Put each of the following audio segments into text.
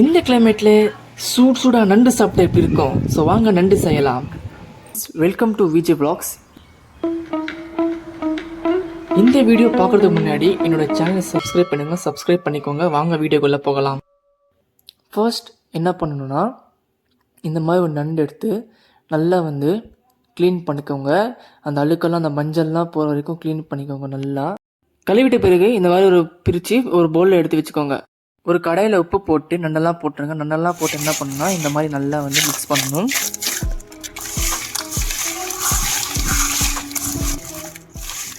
இந்த கிளைமேட்டில் சூடாக நண்டு சாப்பிட்டா எப்படி இருக்கும்? ஸோ வாங்க நண்டு செய்யலாம். Welcome to VJ vlogs. இந்த வீடியோ பார்க்குறதுக்கு முன்னாடி என்னோட சேனலை சப்ஸ்கிரைப் பண்ணுங்கள். சப்ஸ்கிரைப் பண்ணிக்கோங்க. வாங்க வீடியோக்குள்ளே போகலாம். ஃபர்ஸ்ட் என்ன பண்ணணும்னா, இந்த மாதிரி ஒரு நண்டு எடுத்து நல்லா க்ளீன் பண்ணிக்கோங்க. அந்த அழுக்கெல்லாம் அந்த மஞ்சள்லாம் போகிற வரைக்கும் க்ளீன் பண்ணிக்கோங்க. நல்லா கழுவிட்ட பிறகு இந்த மாதிரி ஒரு பிரித்து ஒரு பவுலில் எடுத்து வச்சுக்கோங்க. ஒரு கடாயில் உப்பு போட்டு நண்டெல்லாம் போட்டுருங்க. நண்டெல்லாம் போட்டு என்ன பண்ணணும்னா, இந்த மாதிரி நல்லா மிக்ஸ் பண்ணணும்.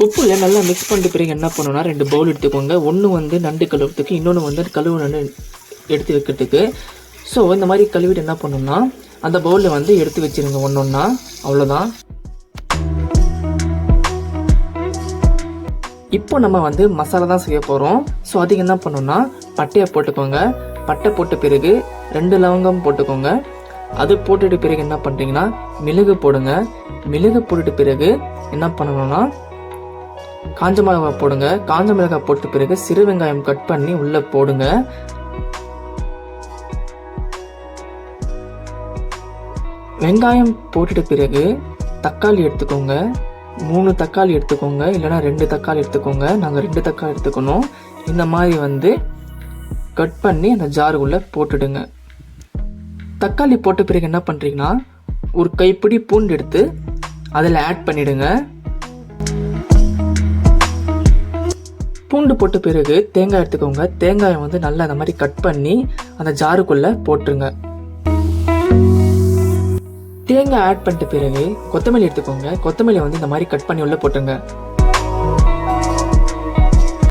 உப்புல நல்லா மிக்ஸ் பண்ணிட்டு பிறகு என்ன பண்ணணும்னா, 2 பவுல் எடுத்துக்கோங்க. ஒன்று நண்டு கழுவுறதுக்கு, இன்னொன்று கழுவு நண்டு எடுத்து வைக்கிறதுக்கு. ஸோ இந்த மாதிரி கழுவிட்டு என்ன பண்ணணும்னா, அந்த பவுலில் எடுத்து வச்சுருங்க ஒன்றா. அவ்வளோதான். இப்போ நம்ம மசாலா தான் செய்ய போகிறோம். ஸோ அதுக்கு என்ன பண்ணணும்னா, பட்டையை போட்டுக்கோங்க. பட்டை போட்ட பிறகு 2 லவங்கம் போட்டுக்கோங்க. அது போட்டுட்டு பிறகு என்ன பண்ணுறீங்கன்னா, மிளகு போடுங்க. மிளகு போட்டுட்டு பிறகு என்ன பண்ணணும்னா, காஞ்ச மிளகாய் போடுங்க. காஞ்ச மிளகாய் போட்ட பிறகு சிறு வெங்காயம் கட் பண்ணி உள்ளே போடுங்க. வெங்காயம் போட்டுட்ட பிறகு தக்காளி எடுத்துக்கோங்க. 3 தக்காளி எடுத்துக்கோங்க, இல்லைனா 2 தக்காளி எடுத்துக்கோங்க. நாங்கள் 2 தக்காளி எடுத்துக்கணும். இந்த மாதிரி கட் பண்ணி அந்த ஜாருக்குள்ளே போட்டுடுங்க. தக்காளி போட்ட பிறகு என்ன பண்ணுறீங்கன்னா, ஒரு கைப்பிடி பூண்டு எடுத்து அதில் ஆட் பண்ணிவிடுங்க. பூண்டு போட்ட பிறகு தேங்காய் எடுத்துக்கோங்க. தேங்காயை நல்லா அந்த மாதிரி கட் பண்ணி அந்த ஜாருக்குள்ளே போட்டுருங்க. தேங்காய் ஆட் பண்ணிட்ட பிறகு கொத்தமல்லி எடுத்துக்கோங்க. கொத்தமல்லி இந்த மாதிரி கட் பண்ணி உள்ள போட்டுங்க.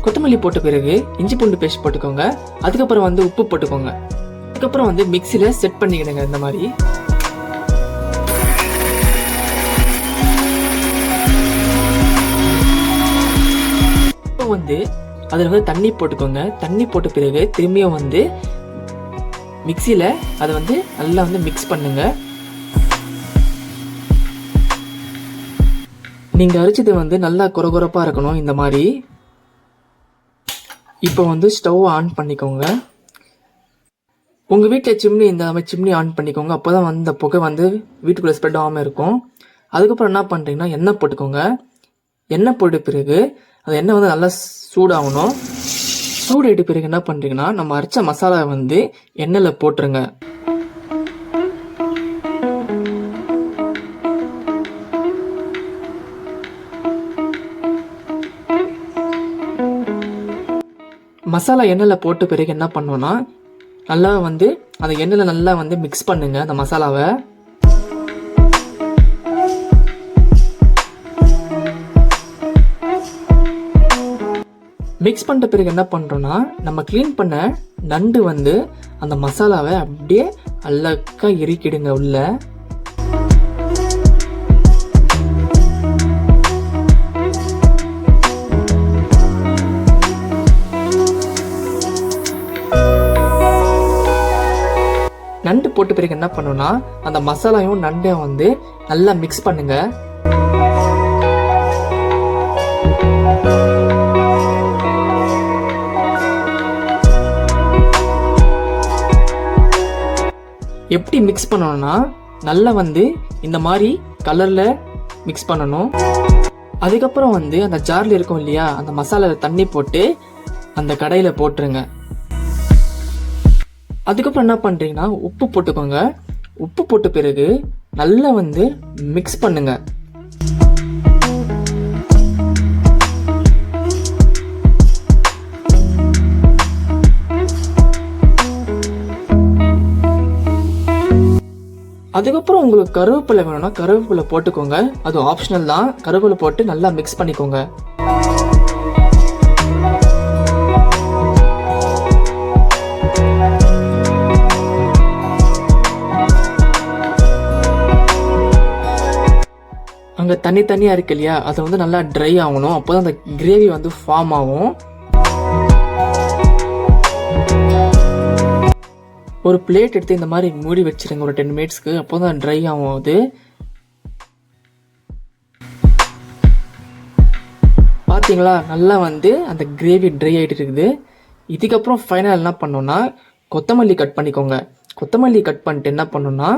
கொத்தமல்லி போட்ட பிறகு இஞ்சி பூண்டு பேஸ்ட் போட்டுக்கோங்க. அதுக்கப்புறம் உப்பு போட்டுக்கோங்க. அதுக்கப்புறம் மிக்சியில செட் பண்ணிக்கிடுங்க. இந்த மாதிரி இப்போ அதுல தண்ணி போட்டுக்கோங்க. தண்ணி போட்ட பிறகு திரும்பியும் மிக்சியில அதை நல்லா மிக்ஸ் பண்ணுங்க. நீங்கள் அரைச்சது நல்லா கொரகொரப்பாக இருக்கணும். இந்த மாதிரி இப்போ ஸ்டவ் ஆன் பண்ணிக்கோங்க. உங்கள் வீட்டில் சிம்னி இந்த மாதிரி சிம்னி ஆன் பண்ணிக்கோங்க. அப்போ தான் இந்த புகை வீட்டுக்குள்ளே ஸ்ப்ரெட் ஆகாமல் இருக்கும். அதுக்கப்புறம் என்ன பண்ணுறீங்கன்னா, எண்ணெய் போட்டுக்கோங்க. எண்ணெய் போட்ட பிறகு அந்த எண்ணெய் நல்லா சூடாகணும். சூடாயிட்ட பிறகு என்ன பண்ணுறீங்கன்னா, நம்ம அரைச்ச மசாலா எண்ணெயில் போட்டுருங்க. மசாலா எண்ணெயில் போட்ட பிறகு என்ன பண்ணோன்னா, நல்லா அந்த எண்ணெயில் நல்லா மிக்ஸ் பண்ணுங்க அந்த மசாலாவை. மிக்ஸ் பண்ணிட்ட பிறகு என்ன பண்ணுறோன்னா, நம்ம க்ளீன் பண்ண நண்டு அந்த மசாலாவை அப்படியே அழகா இறுக்கிடுங்க உள்ள. நண்டு போட்ட பிறகு என்ன பண்ணுன்னா, அந்த மசாலாயும் நண்டையும் நல்லா மிக்ஸ் பண்ணுங்க. எப்படி மிக்ஸ் பண்ணணும்னா, நல்லா இந்த மாதிரி கலர்ல மிக்ஸ் பண்ணணும். அதுக்கப்புறம் அந்த ஜார்ல இருக்கும் இல்லையா, அந்த மசாலாவில் தண்ணி போட்டு அந்த கடையில போட்டுருங்க. அதுக்கப்புறம் என்ன பண்ணுறீங்கன்னா, உப்பு போட்டுக்கோங்க. உப்பு போட்ட பிறகு நல்லா மிக்ஸ் பண்ணுங்க. அதுக்கப்புறம் உங்களுக்கு கருவேப்பிலை வேணும்னா கருவேப்பிலை போட்டுக்கோங்க. அது ஆப்ஷனல் தான். கருவேப்பிலை போட்டு நல்லா மிக்ஸ் பண்ணிக்கோங்க. அங்கே தனியாக இருக்கு இல்லையா, அதை நல்லா ட்ரை ஆகணும். அப்போ தான் அந்த கிரேவி ஃபார்ம் ஆகும். ஒரு பிளேட் எடுத்து இந்த மாதிரி மூடி வச்சிருங்க ஒரு 10 மினிட்ஸ்க்கு. அப்போ தான் ட்ரை ஆகும். அது பார்த்தீங்களா, நல்லா அந்த கிரேவி ட்ரை ஆகிட்டு இருக்குது. இதுக்கப்புறம் ஃபைனல் என்ன பண்ணோன்னா, கொத்தமல்லி கட் பண்ணிக்கோங்க. கொத்தமல்லி கட் பண்ணிட்டு என்ன பண்ணணும்னா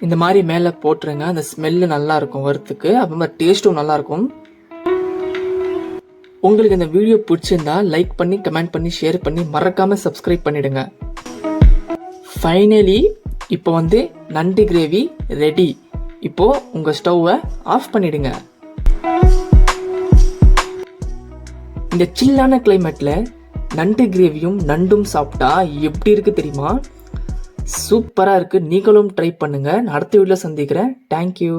இந்த மாதிரி மேலே போட்டுருங்க. அந்த ஸ்மெல்லு நல்லா இருக்கும் வறுத்துக்கு, அப்புறமா டேஸ்ட்டும் நல்லா இருக்கும். உங்களுக்கு இந்த வீடியோ பிடிச்சிருந்தா லைக் பண்ணி, கமெண்ட் பண்ணி, ஷேர் பண்ணி, மறக்காம சப்ஸ்கிரைப் பண்ணிடுங்க. ஃபைனலி இப்போ வந்து நண்டு கிரேவி ரெடி. இப்போ உங்க ஸ்டவ்வை ஆஃப் பண்ணிடுங்க. இந்த சில்லான கிளைமேட்ல நண்டு கிரேவியும் நண்டும் சாப்பிட்டா எப்படி இருக்கு தெரியுமா? சூப்பரா இருக்கு. நீங்களும் ட்ரை பண்ணுங்க. நான் அடுத்த வீடியோல சந்திக்கிறேன். தேங்க்யூ.